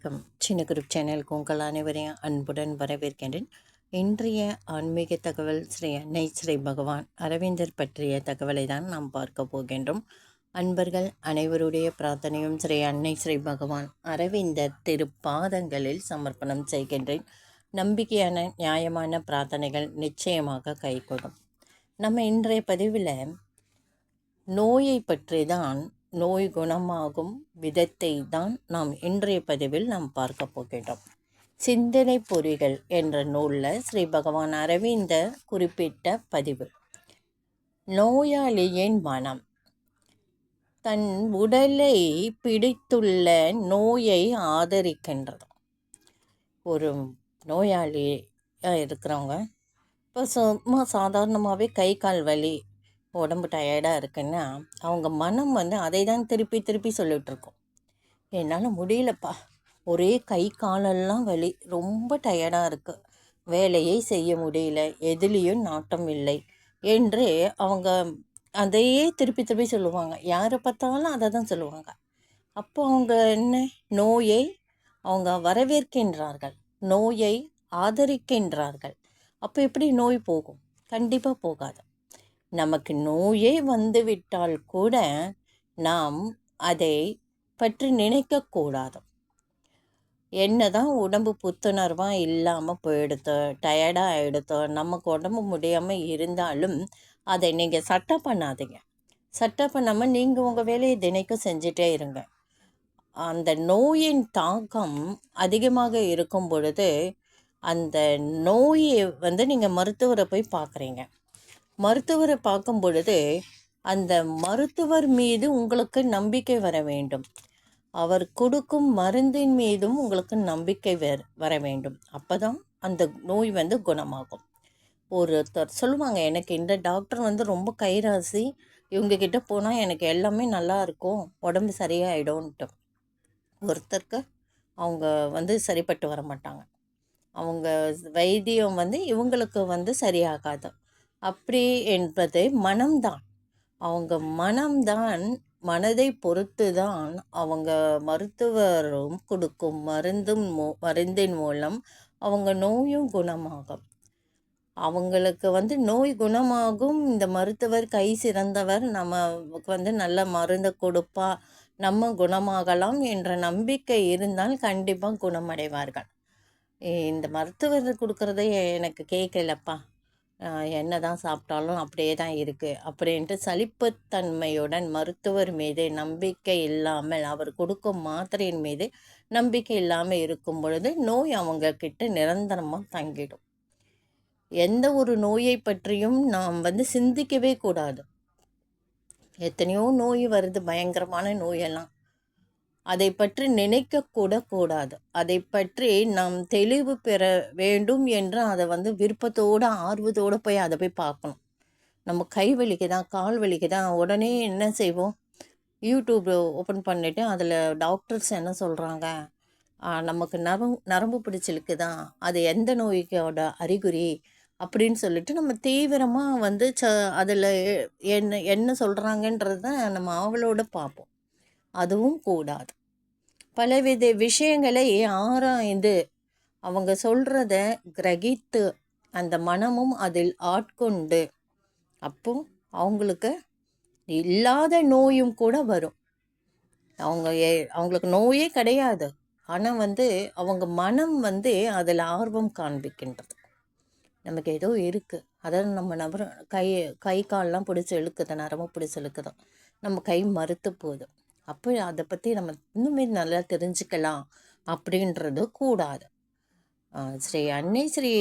வணக்கம். சின்ன குரூப் சேனலுக்கு உங்கள் அனைவரையும் அன்புடன் வரவேற்கின்றேன். இன்றைய ஆன்மீக தகவல் ஸ்ரீ அன்னை ஸ்ரீ பகவான் அரவிந்தர் பற்றிய தகவலை தான் நாம் பார்க்க போகின்றோம். அன்பர்கள் அனைவருடைய பிரார்த்தனையும் ஸ்ரீ அன்னை ஸ்ரீ பகவான் அரவிந்தர் திருப்பாதங்களில் சமர்ப்பணம் செய்கின்றேன். நம்பிக்கையான நியாயமான பிரார்த்தனைகள் நிச்சயமாக கைகூடும். நம்ம இன்றைய பதிவில் நோயை பற்றி தான், நோய் குணமாகும் விதத்தை தான் நாம் இன்றைய பதிவில் நாம் பார்க்க போகின்றோம். சிந்தனை பொறிகள் என்ற நூலில் ஸ்ரீ பகவான் அரவிந்தர் குறிப்பிட்ட பதிவு. நோயாளியின் மனம் தன் உடலை பிடித்துள்ள நோயை ஆதரிக்கின்றது. ஒரு நோயாளியாக இருக்கிறவங்க இப்போ சும்மா சாதாரணமாகவே கை கால் வலி, உடம்பு டயர்டாக இருக்குன்னா அவங்க மனம் அதை தான் திருப்பி திருப்பி சொல்லிகிட்ருக்கோம். என்னால் முடியலப்பா, ஒரே கை காலெல்லாம் வலி, ரொம்ப டயர்டாக இருக்குது, வேலையை செய்ய முடியல, எதுலேயும் நாட்டம் இல்லை என்று அவங்க அதையே திருப்பி திருப்பி சொல்லுவாங்க. யாரை பார்த்தாலும் அதை தான் சொல்லுவாங்க. அப்போ அவங்க என்ன, நோயை அவங்க வரவேற்கின்றார்கள், நோயை ஆதரிக்கின்றார்கள். அப்போ எப்படி நோய் போகும்? கண்டிப்பாக போகாது. நமக்கு நோயே வந்துவிட்டால் கூட நாம் அதை பற்றி நினைக்கக்கூடாது. என்னதான் உடம்பு புத்துணர்வாக இல்லாமல் போயிடுதோ, டயர்டாக ஆகிடுதோ, நமக்கு உடம்பு முடியாமல் இருந்தாலும் அதை நீங்கள் சட்டை பண்ணாதீங்க. சட்டை பண்ணாமல் நீங்கள் உங்கள் வேலையை தினைக்கும் செஞ்சிட்டே இருங்க. அந்த நோயின் தாக்கம் அதிகமாக இருக்கும் பொழுது அந்த நோயை நீங்கள் மருத்துவரை போய் பார்க்குறீங்க. மருத்துவரை பார்க்கும் பொழுது அந்த மருத்துவர் மீது உங்களுக்கு நம்பிக்கை வர வேண்டும். அவர் கொடுக்கும் மருந்தின் மீதும் உங்களுக்கு நம்பிக்கை வர வேண்டும். அப்போ தான் அந்த நோய் குணமாகும். ஒருத்தர் சொல்லுவாங்க, எனக்கு இந்த டாக்டர் ரொம்ப கைராசி, இவங்கக்கிட்ட போனால் எனக்கு எல்லாமே நல்லா இருக்கும், உடம்பு சரியாயிடும்ன்ட்டு. ஒருத்தருக்கு அவங்க சரிப்பட்டு வர மாட்டாங்க. அவங்க வைத்தியம் இவங்களுக்கு சரியாகாது. அப்படி என்பது மனம்தான். அவங்க மனம்தான், மனதை பொறுத்து தான் அவங்க மருத்துவரும் கொடுக்கும் மருந்தின் மூலம் அவங்க நோயும் குணமாகும். அவங்களுக்கு நோய் குணமாகும். இந்த மருத்துவர் கை சிறந்தவர், நமக்கு நல்ல மருந்து கொடுப்பா, நம்ம குணமாகலாம் என்ற நம்பிக்கை இருந்தால் கண்டிப்பாக குணமடைவார்கள். இந்த மருத்துவர் கொடுக்குறதே எனக்கு கேட்கலப்பா, என்ன தான் சாப்பிட்டாலும் அப்படியே தான் இருக்குது அப்படின்ட்டு சலிப்புத்தன்மையுடன் மருத்துவர் மீது நம்பிக்கை இல்லாமல், அவர் கொடுக்கும் மாத்திரையின் மீது நம்பிக்கை இல்லாமல் இருக்கும் பொழுது நோய் அவங்கக்கிட்ட நிரந்தரமாக தங்கிடும். எந்த ஒரு நோயை பற்றியும் நாம் சிந்திக்கவே கூடாது. எத்தனையோ நோய் வருது, பயங்கரமான நோயெல்லாம். அதை பற்றி நினைக்கக்கூட கூடாது. அதை பற்றி நாம் தெளிவு பெற வேண்டும் என்று அதை விருப்பத்தோடு ஆர்வத்தோடு போய் அதை போய் பார்க்கணும். நம்ம கை வலிக்குதான், கால் வலிக்குதான், உடனே என்ன செய்வோம், யூடியூப் ஓப்பன் பண்ணிவிட்டு அதில் டாக்டர்ஸ் என்ன சொல்கிறாங்க, நமக்கு நரம்பு பிடிச்சிருக்குதான், அது எந்த நோய்க்கோட அறிகுறி அப்படின்னு சொல்லிட்டு நம்ம தீவிரமாக அதில் என்ன சொல்கிறாங்கன்றத நம்ம ஆவலோடு பார்ப்போம். அதுவும் கூடாது. பலவித விஷயங்களை ஆராய்ந்து அவங்க சொல்கிறத கிரகித்து அந்த மனமும் அதில் ஆட்கொண்டு அப்போ அவங்களுக்கு இல்லாத நோயும் கூட வரும். அவங்களுக்கு நோயே கிடையாது, ஆனால் அவங்க மனம் அதில் ஆர்வம் காண்பிக்கின்றது. நமக்கு ஏதோ இருக்குது, அதாவது நம்ம கை கால்லாம் பிடிச்சி இழுக்குது, நரம்பு பிடிச்சி இழுக்குது, நம்ம கை மறுத்து போகுது. அப்போ அதை பற்றி நம்ம இன்னுமே நல்லா தெரிஞ்சுக்கலாம் அப்படின்றது கூடாது. ஸ்ரீ அன்னை ஸ்ரீ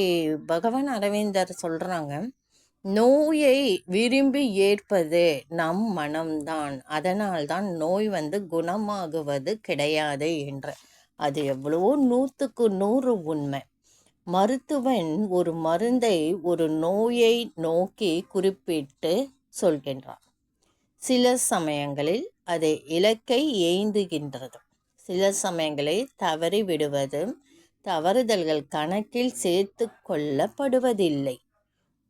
பகவான் அரவிந்தர் சொல்கிறாங்க, நோயை விரும்பி ஏற்பது நம் மனம்தான், அதனால்தான் நோய் குணமாகுவது கிடையாது என்று. அது எவ்வளவோ 100க்கு 100 உண்மை. மருத்துவன் ஒரு மருந்தை ஒரு நோயை நோக்கி குறிப்பிட்டு சொல்கின்றார். சில சமயங்களில் அதை இலக்கை எய்துகின்றது, சில சமயங்களில் தவறி விடுவது, தவறுதல்கள் கணக்கில் சேர்த்து கொள்ளப்படுவதில்லை.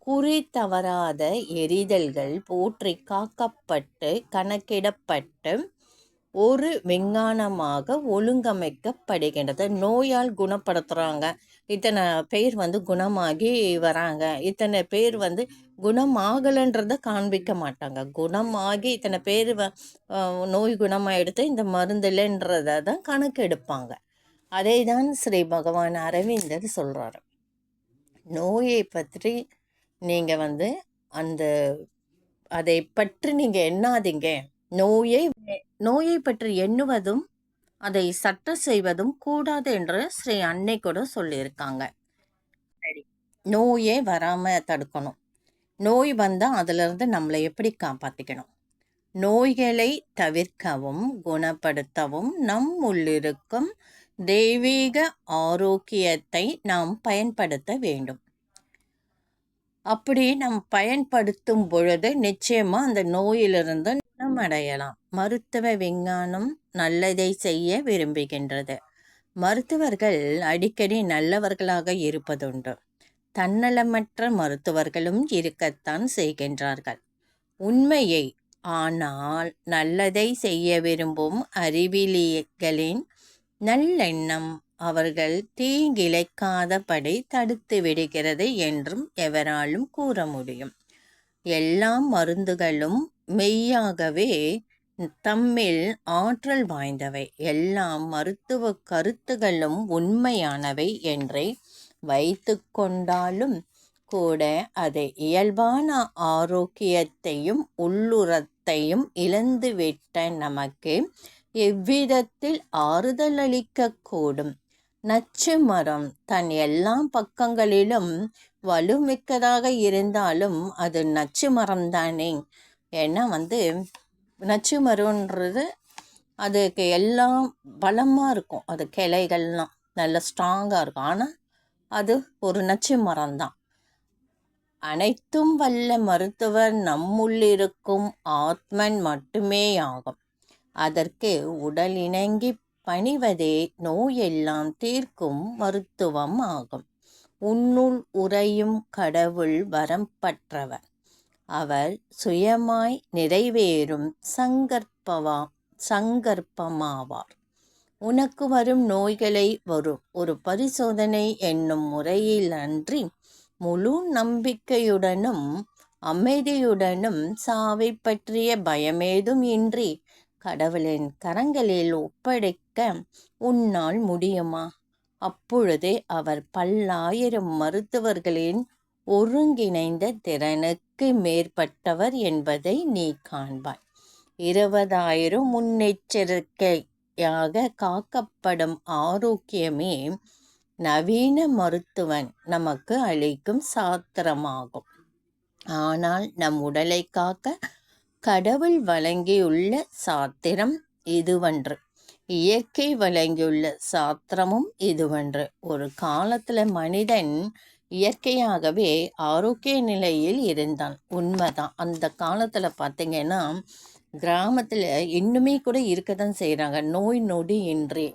குறி தவறாத எரிதல்கள் போற்றி காக்கப்பட்டு கணக்கிடப்பட்டு ஒரு விஞ்ஞானமாக ஒழுங்கமைக்கப்படுகின்றது. நோயால் குணப்படுத்துகிறாங்க, இத்தனை பேர் குணமாகி வராங்க, இத்தனை பேர் குணமாகலைன்றதை காண்பிக்க மாட்டாங்க. குணமாகி இத்தனை பேர் நோய் குணமாகிடுத்து, இந்த மருந்துலன்றதை தான் கணக்கு எடுப்பாங்க. அதை தான் ஸ்ரீ பகவான் அரவிந்தர் சொல்கிறாரு. நோயை பற்றி நீங்கள் அந்த அதை பற்றி நீங்கள் எண்ணாதீங்க. நோயை பற்றி எண்ணுவதும் அதை சட்டம் செய்வதும் கூடாது என்று ஸ்ரீ அன்னை கூட சொல்லியிருக்காங்க. நோயே வராமல் தடுக்கணும். நோய் வந்தால் அதிலிருந்து நம்மளை எப்படி காப்பாற்றிக்கணும்? நோய்களை தவிர்க்கவும் குணப்படுத்தவும் நம் உள்ளிருக்கும் தெய்வீக ஆரோக்கியத்தை நாம் பயன்படுத்த வேண்டும். அப்படி நாம் பயன்படுத்தும் பொழுது நிச்சயமாக அந்த நோயிலிருந்து குணமடையலாம். மருத்துவ விஞ்ஞானம் நல்லதை செய்ய விரும்புகின்றது. மருத்துவர்கள் அடிக்கடி நல்லவர்களாக இருப்பதுண்டு. தன்னலமற்ற மருத்துவர்களும் இருக்கத்தான் செய்கின்றார்கள். உண்மையை, ஆனால் நல்லதை செய்ய விரும்பும் அறிவிலிகளின் நல்லெண்ணம் அவர்கள் தீங்கிழைக்காதபடி தடுத்து விடுகிறது என்றும் எவராலும் கூற முடியும். எல்லா மருந்துகளும் மெய்யாகவே தம்மில் ஆற்றல் வாய்ந்தவை. எல்லா மருத்துவ கருத்துகளும் உண்மையானவை என்றே வைத்து கொண்டாலும் கூட அதை இயல்பான ஆரோக்கியத்தையும் உள்ளுறத்தையும் இழந்துவிட்ட நமக்கு எவ்விதத்தில் ஆறுதல் அளிக்கக்கூடும்? நச்சு மரம் தன் எல்லா பக்கங்களிலும் வலுமிக்கதாக இருந்தாலும் அது நச்சு மரம்தானே. ஏன்னா நச்சு மரம்ன்றது அதுக்கு எல்லாம் பலமாக இருக்கும், அது கிளைகள்லாம் நல்ல ஸ்ட்ராங்காக இருக்கும். ஆனால் அது ஒரு நச்சு மரம்தான். அனைத்தும் வல்ல மருத்துவர் நம்முள்ளிருக்கும் ஆத்மன் மட்டுமே ஆகும். அதற்கு உடல் இணங்கி பணிவதே நோயெல்லாம் தீர்க்கும் மருத்துவம் ஆகும். உன்னுள் உறையும் கடவுள் வரம் பற்றவர். அவர் சுயமாய் நிறைவேறும் சங்கற்பமாவார். உனக்கு வரும் நோய்களை ஒரு பரிசோதனை என்னும் முறையில் அன்றி முழு நம்பிக்கையுடனும் அமைதியுடனும் சாவை பற்றிய பயமேதும் இன்றி கடவுளின் கரங்களில் ஒப்படைக்க உன்னால் முடியுமா? அப்பொழுதே அவர் பல்லாயிரம் மருத்துவர்களின் ஒருங்கிணைந்த திறனுக்கு மேற்பட்டவர் என்பதை நீ காண்பாய். 20,000 முன்னெச்சரிக்கையாக காக்கப்படும் ஆரோக்கியமே நவீன மருத்துவன் நமக்கு அளிக்கும் சாத்திரமாகும். ஆனால் நம் உடலை காக்க கடவுள் வழங்கியுள்ள சாத்திரம் இதுவன்று. இயற்கை வழங்கியுள்ள சாத்திரமும் இதுவன்று. ஒரு காலத்தில் மனிதன் இயற்கையாகவே ஆரோக்கிய நிலையில் இருந்தான், உண்மைதான். அந்த காலத்தில் பார்த்திங்கன்னா கிராமத்தில் இன்னுமே கூட இருக்க தான் செய்கிறாங்க. நோய் நொடி இன்றி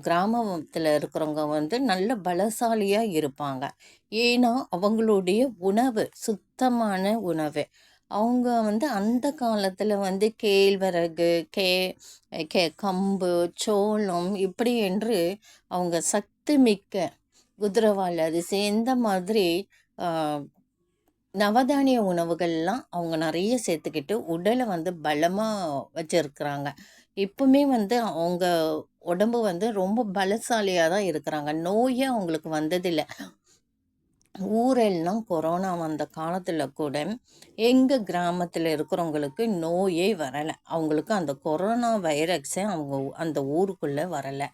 கிராமத்தில் இருக்கிறவங்க நல்ல பலசாலியாக இருப்பாங்க. ஏன்னா அவங்களுடைய உணவு சுத்தமான உணவு. அவங்க அந்த காலத்தில் கேழ்வரகு, கம்பு, சோளம் இப்படி என்று அவங்க சக்தி மிக்க குதிரவால் அரிசி இந்த மாதிரி நவதானிய உணவுகள்லாம் அவங்க நிறைய சேர்த்துக்கிட்டு உடலை பலமாக வச்சுருக்குறாங்க. இப்போவுமே அவங்க உடம்பு ரொம்ப பலசாலியாக தான் இருக்கிறாங்க. நோயே அவங்களுக்கு வந்ததில்லை. ஊரெல்லாம் கொரோனா வந்த காலத்தில் கூட எங்கள் கிராமத்தில் இருக்கிறவங்களுக்கு நோயே வரலை. அவங்களுக்கு அந்த கொரோனா வைரஸே அவங்க அந்த ஊருக்குள்ளே வரலை.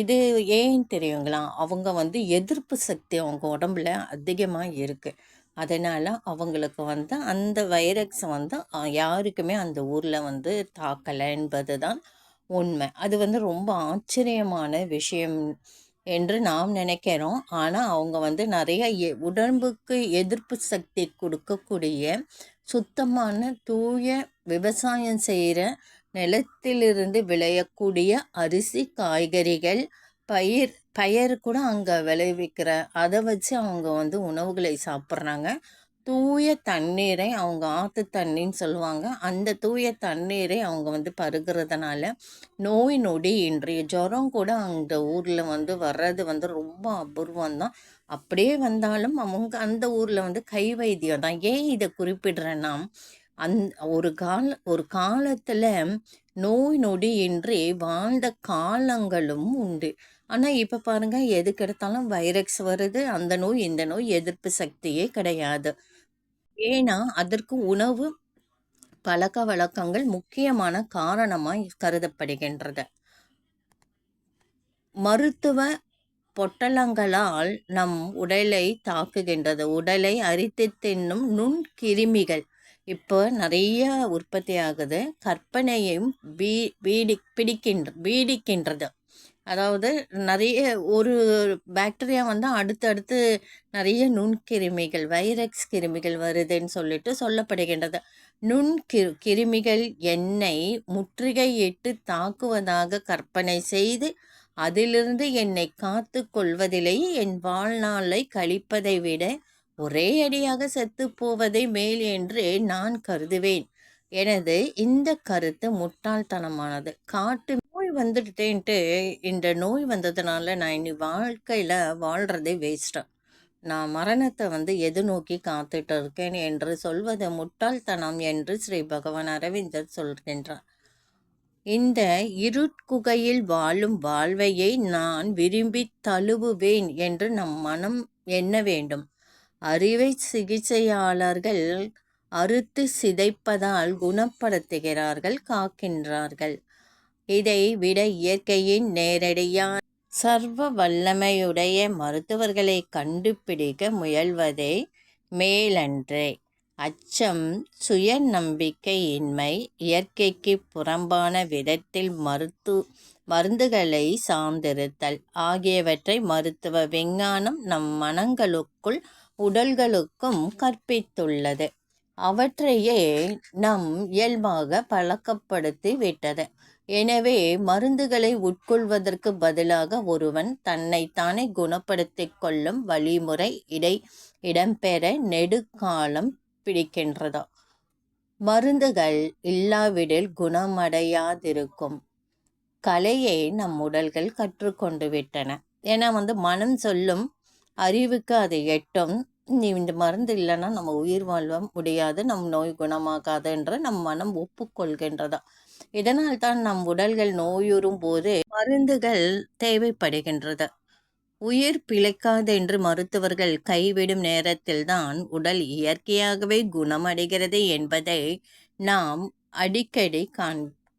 இது ஏன் தெரியுங்களா? அவங்க எதிர்ப்பு சக்தி அவங்க உடம்புல அதிகமாக இருக்குது. அதனால் அவங்களுக்கு அந்த வைரஸ் யாருக்குமே அந்த ஊரில் தாக்கலை என்பது தான் உண்மை. அது ரொம்ப ஆச்சரியமான விஷயம் என்று நாம் நினைக்கிறோம். ஆனால் அவங்க நிறைய உடம்புக்கு எதிர்ப்பு சக்தி கொடுக்கக்கூடிய சுத்தமான தூய விவசாயம் செய்கிற நிலத்திலிருந்து விளையக்கூடிய அரிசி, காய்கறிகள், பயிர் கூட அங்கே விளைவிக்கிற அதை வச்சு அவங்க உணவுகளை சாப்பிட்றாங்க. தூய தண்ணீரை அவங்க ஆற்று தண்ணின்னு சொல்லுவாங்க. அந்த தூய தண்ணீரை அவங்க வந்து பருகிறதுனால நோய் நொடி இன்றைய ஜுரம் கூட அந்த ஊரில் வந்து வர்றது வந்து ரொம்ப அபூர்வம் தான். அப்படியே வந்தாலும் அவங்க அந்த ஊரில் வந்து கை வைத்தியம் தான். ஏன் இதை குறிப்பிடுறேன்னா, ஒரு காலத்தில் நோய் நொடி இன்றி வாழ்ந்த காலங்களும் உண்டு. ஆனால் இப்போ பாருங்க, எதுக்கு எடுத்தாலும் வைரஸ் வருது, அந்த நோய் இந்த நோய், எதிர்ப்பு சக்தியே கிடையாது. ஏன்னா அதற்கு உணவு பழக்க வழக்கங்கள் முக்கியமான காரணமாய் கருதப்படுகின்றது. மருத்துவ பொட்டலங்களால் நம் உடலை தாக்குகின்றது. உடலை அரித்து தின்னும் நுண்கிருமிகள் இப்போ நிறைய உற்பத்தி ஆகுது. கற்பனையும் பீடிக்கின்றது. அதாவது நிறைய ஒரு பாக்டீரியா வந்து அடுத்தடுத்து நிறைய நுண்கிருமிகள், வைரஸ் கிருமிகள் வருதுன்னு சொல்லிட்டு சொல்லப்படுகின்றது. கிருமிகள் என்னை முற்றுகையிட்டு தாக்குவதாக கற்பனை செய்து அதிலிருந்து என்னை காத்து கொள்வதிலேயே என் வாழ்நாளை கழிப்பதை விட ஒரே அடியாக செத்து போவதை மேல் என்று நான் கருதுவேன். எனது இந்த கருத்து முட்டாள்தனமானது. நோய் வந்துட்டேன்ட்டு இந்த நோய் வந்ததுனால நான் இனி வாழ்க்கையில் வாழ்கிறதே வேஸ்ட்டு, நான் மரணத்தை வந்து எது நோக்கி காத்துட்டு இருக்கேன் என்று சொல்வது முட்டாள்தனம் என்று ஸ்ரீ பகவான் அரவிந்தர் சொல்கின்றார். இந்த இருட்குகையில் வாழும் வாழ்வையை நான் விரும்பி தழுவுவேன் என்று நம் மனம் எண்ண வேண்டும். அறுவை சிகிச்சையாளர்கள் அறுத்து சிதைப்பதால் குணப்படுத்துகிறார்கள், காக்கின்றார்கள். இதை விட இயற்கையின் நேரடியான சர்வ வல்லமையுடைய மருத்துவர்களை கண்டுபிடிக்க முயல்வதே மேலன்றே. அச்சம், சுய நம்பிக்கையின்மை, இயற்கைக்கு புறம்பான விதத்தில் மருந்துகளை சார்ந்திருத்தல் ஆகியவற்றை மருத்துவ விஞ்ஞானம் நம் மனங்களுக்குள் உடல்களுக்கும் கற்பித்துள்ளது. அவற்றையே நம் இயல்பாக பழக்கப்படுத்தி விட்டது. எனவே மருந்துகளை உட்கொள்வதற்கு பதிலாக ஒருவன் தன்னைத்தானே குணப்படுத்தி கொள்ளும் வழிமுறை இடம்பெற நெடுக்காலம் பிடிக்கின்றதா? மருந்துகள் இல்லாவிடில் குணமடையாதிருக்கும் கலையை நம் உடல்கள் கற்றுக்கொண்டு விட்டன. ஏன்னா வந்து மனம் சொல்லும் அறிவுக்கு அது எட்டும், நீ இந்த மருந்து இல்லைன்னா நம்ம உயிர் வாழ முடியாது, நம் நோய் குணமாகாது என்று நம் மனம் ஒப்புக்கொள்கின்றதா. இதனால் தான் நம் உடல்கள் நோயுறும் போது மருந்துகள் தேவைப்படுகின்றது. உயிர் பிழைக்காது என்று மருத்துவர்கள் கைவிடும் நேரத்தில்தான் உடல் இயற்கையாகவே குணமடைகிறது என்பதை நாம் அடிக்கடி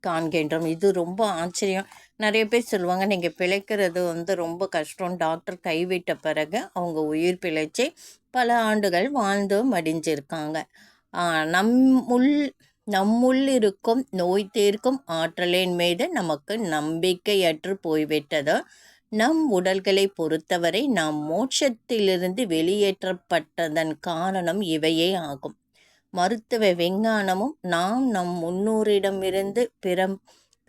காண்கின்றோம். இது ரொம்ப ஆச்சரியம். நிறைய பேர் சொல்லுவாங்க, நீங்கள் பிழைக்கிறது வந்து ரொம்ப கஷ்டம், டாக்டர் கைவிட்ட பிறகு அவங்க உயிர் பிழைச்சி பல ஆண்டுகள் வாழ்ந்து மடிஞ்சிருக்காங்க. நம்முள் இருக்கும் நோய் தீர்க்கும் ஆற்றலின் மீது நமக்கு நம்பிக்கையற்று போய்விட்டது. நம் உடல்களை பொறுத்தவரை நாம் மோட்சத்திலிருந்து வெளியேற்றப்பட்டதன் காரணம் இவையே ஆகும். மருத்துவ விஞ்ஞானமும் நாம் நம் முன்னோரிடமிருந்து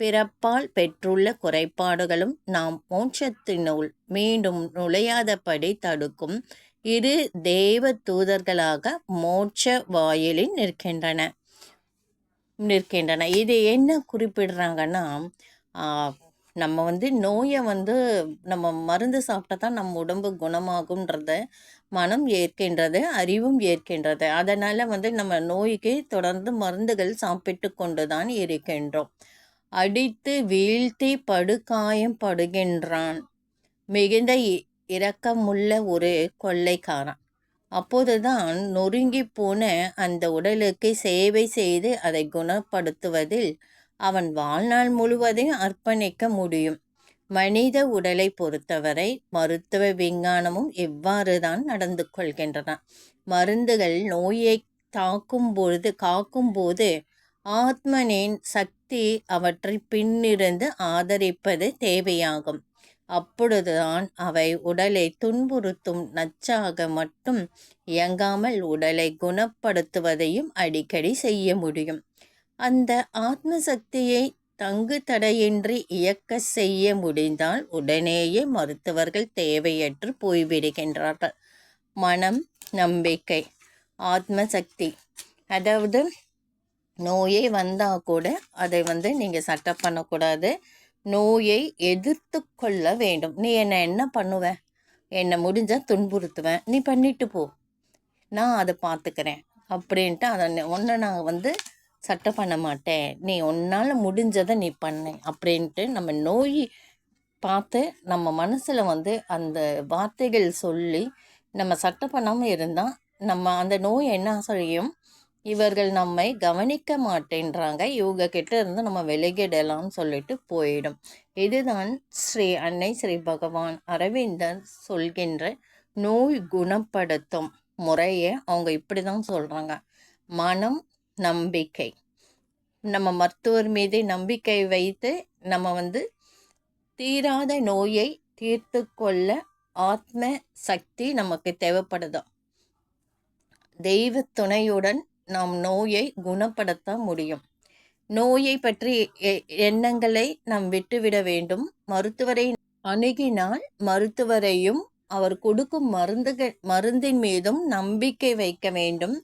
பிறப்பால் பெற்றுள்ள குறைபாடுகளும் நாம் மோட்சத்தினுள் மீண்டும் நுழையாதபடி தடுக்கும் இரு தேவ தூதர்களாக மோட்ச வாயிலில் நிற்கின்றன. இது என்ன குறிப்பிடுறாங்கன்னா, நம்ம வந்து நோயை வந்து நம்ம மருந்து சாப்பிட்டா தான் நம்ம உடம்பு குணமாகுன்றத மனம் ஏற்கின்றது, அறிவும் ஏற்கின்றது. அதனால் வந்து நம்ம நோய்க்கு தொடர்ந்து மருந்துகள் சாப்பிட்டு கொண்டு தான் இருக்கின்றோம். அடித்து வீழ்த்தி படுகாயம் படுகின்றான் மிகுந்த இரக்கமுள்ள ஒரு கொள்ளைக்காரன். அப்போதுதான் நொறுங்கி போன அந்த உடலுக்கு சேவை செய்து அதை குணப்படுத்துவதில் அவன் வாழ்நாள் முழுவதையும் அர்ப்பணிக்க முடியும். மனித உடலை பொறுத்தவரை மருத்துவ விஞ்ஞானமும் எவ்வாறு தான் நடந்து கொள்கின்றன. மருந்துகள் நோயை காக்கும்போது ஆத்மனின் சக்தி அவற்றை பின்னிருந்து ஆதரிப்பது தேவையாகும். அப்பொழுதுதான் அவை உடலை துன்புறுத்தும் நச்சாக மட்டும் இயங்காமல் உடலை குணப்படுத்துவதையும் அடிக்கடி செய்ய முடியும். அந்த ஆத்ம சக்தியை தங்கு தடையின்றி இயக்க செய்ய முடிந்தால் உடனேயே மருத்துவர்கள் தேவையற்று போய்விடுகின்றார்கள். மனம், நம்பிக்கை. ஆத்ம சக்தி. அதாவது நோயே வந்தால் கூட அதை நீங்கள் சட்டை பண்ணக்கூடாது. நோயை எதிர்த்து கொள்ள வேண்டும். நீ என்ன பண்ணுவ? என்னை முடிஞ்சால் துன்புறுத்துவேன், நீ பண்ணிட்டு போ, நான் அதை பார்த்துக்கிறேன் அப்படின்ட்டு அதை ஒன்று நான் சட்டை பண்ண மாட்டேன், நீ உன்னால் முடிஞ்சதை நீ பண்ணு அப்படின்ட்டு நம்ம நோய் பார்த்து நம்ம மனசில் அந்த வார்த்தைகள் சொல்லி நம்ம சட்டை பண்ணாமல் இருந்தால் நம்ம அந்த நோய் என்ன செய்யும், இவர்கள் நம்மை கவனிக்க மாட்டேன்றாங்க, இவங்க கிட்ட இருந்து நம்ம விலகிடலாம்னு சொல்லிட்டு போயிடும். இதுதான் அன்னை ஸ்ரீ பகவான் அரவிந்தர் சொல்கின்ற நோய் குணப்படுத்தும் முறையை அவங்க இப்படி தான் சொல்கிறாங்க. மனம், நம்பிக்கை. நம்ம மருத்துவர் மீது நம்பிக்கை வைத்து நம்ம தீராத நோயை தீர்த்து கொள்ள ஆத்ம சக்தி நமக்கு தேவைப்படுதான். தெய்வ துணையுடன் நாம் நோயை குணப்படுத்த முடியும். நோயை பற்றி எண்ணங்களை நாம் விட்டுவிட வேண்டும். மருத்துவரை அணுகினால் மருத்துவரையும் அவர் கொடுக்கும் மருந்தின் மீதும் நம்பிக்கை வைக்க வேண்டும்.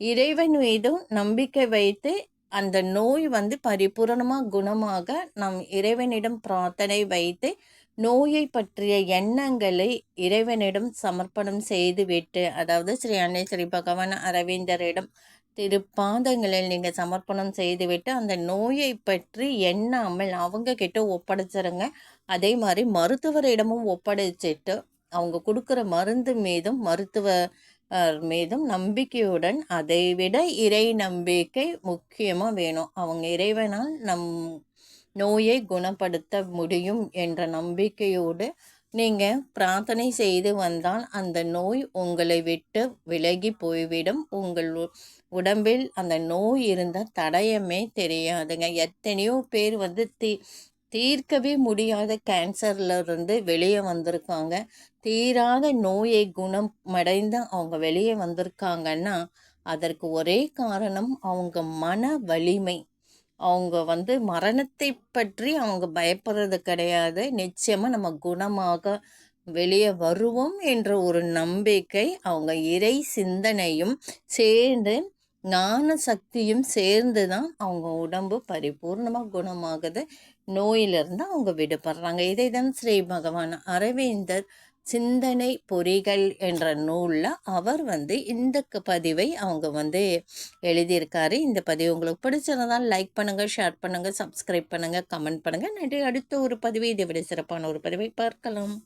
இறைவன் மீதும் நம்பிக்கை வைத்து அந்த நோய் பரிபூரணமாக குணமாக நாம் இறைவனிடம் பிரார்த்தனை வைத்து நோயை பற்றிய எண்ணங்களை இறைவனிடம் சமர்ப்பணம் செய்துவிட்டு, அதாவது அன்னை ஸ்ரீ பகவான் அரவிந்தரிடம் திருப்பாதங்களில் நீங்கள் சமர்ப்பணம் செய்துவிட்டு அந்த நோயை பற்றி எண்ணாமல் அவங்க கிட்ட ஒப்படைச்சிருங்க. அதே மாதிரி மருத்துவரிடமும் ஒப்படைச்சிட்டு அவங்க கொடுக்குற மருந்து மீதும் மீதும் நம்பிக்கையுடன், அதை விட இறை நம்பிக்கை முக்கியமாக வேணும். அவங்க இறைவனால் நோயை குணப்படுத்த முடியும் என்ற நம்பிக்கையோடு நீங்கள் பிரார்த்தனை செய்து வந்தால் அந்த நோய் உங்களை விட்டு விலகி போய்விடும். உங்கள் உடம்பில் அந்த நோய் இருந்தால் தடயமே தெரியாதுங்க. எத்தனையோ பேர் தீர்க்கவே முடியாத கேன்சர்லேருந்து வெளியே வந்திருக்காங்க. தீராத நோயை குணமடைந்து அவங்க வெளியே வந்திருக்காங்கன்னா அதற்கு ஒரே காரணம் அவங்க மன வலிமை. அவங்க மரணத்தை பற்றி அவங்க பயப்படுறது கிடையாது. நிச்சயமாக நம்ம குணமாக வெளியே வருவோம் என்ற ஒரு நம்பிக்கை, அவங்க இறை சிந்தனையும் சேர்ந்து ஞான சக்தியும் சேர்ந்து தான் அவங்க உடம்பு பரிபூர்ணமாக குணமாகுது. நோயிலிருந்து அவங்க விடுபடுறாங்க. இதை தான் ஸ்ரீ பகவான் அரவிந்தர் சிந்தனை பொறிகள் என்ற நூலில் அவர் இந்த பதிவை அவங்க எழுதியிருக்காரு. இந்த பதிவு உங்களுக்கு பிடிச்சிருந்தால் லைக் பண்ணுங்கள், ஷேர் பண்ணுங்கள், சப்ஸ்கிரைப் பண்ணுங்கள், கமெண்ட் பண்ணுங்கள். நன்றி. அடுத்த ஒரு பதிவை இதை விட சிறப்பான ஒரு பதிவை பார்க்கலாம்.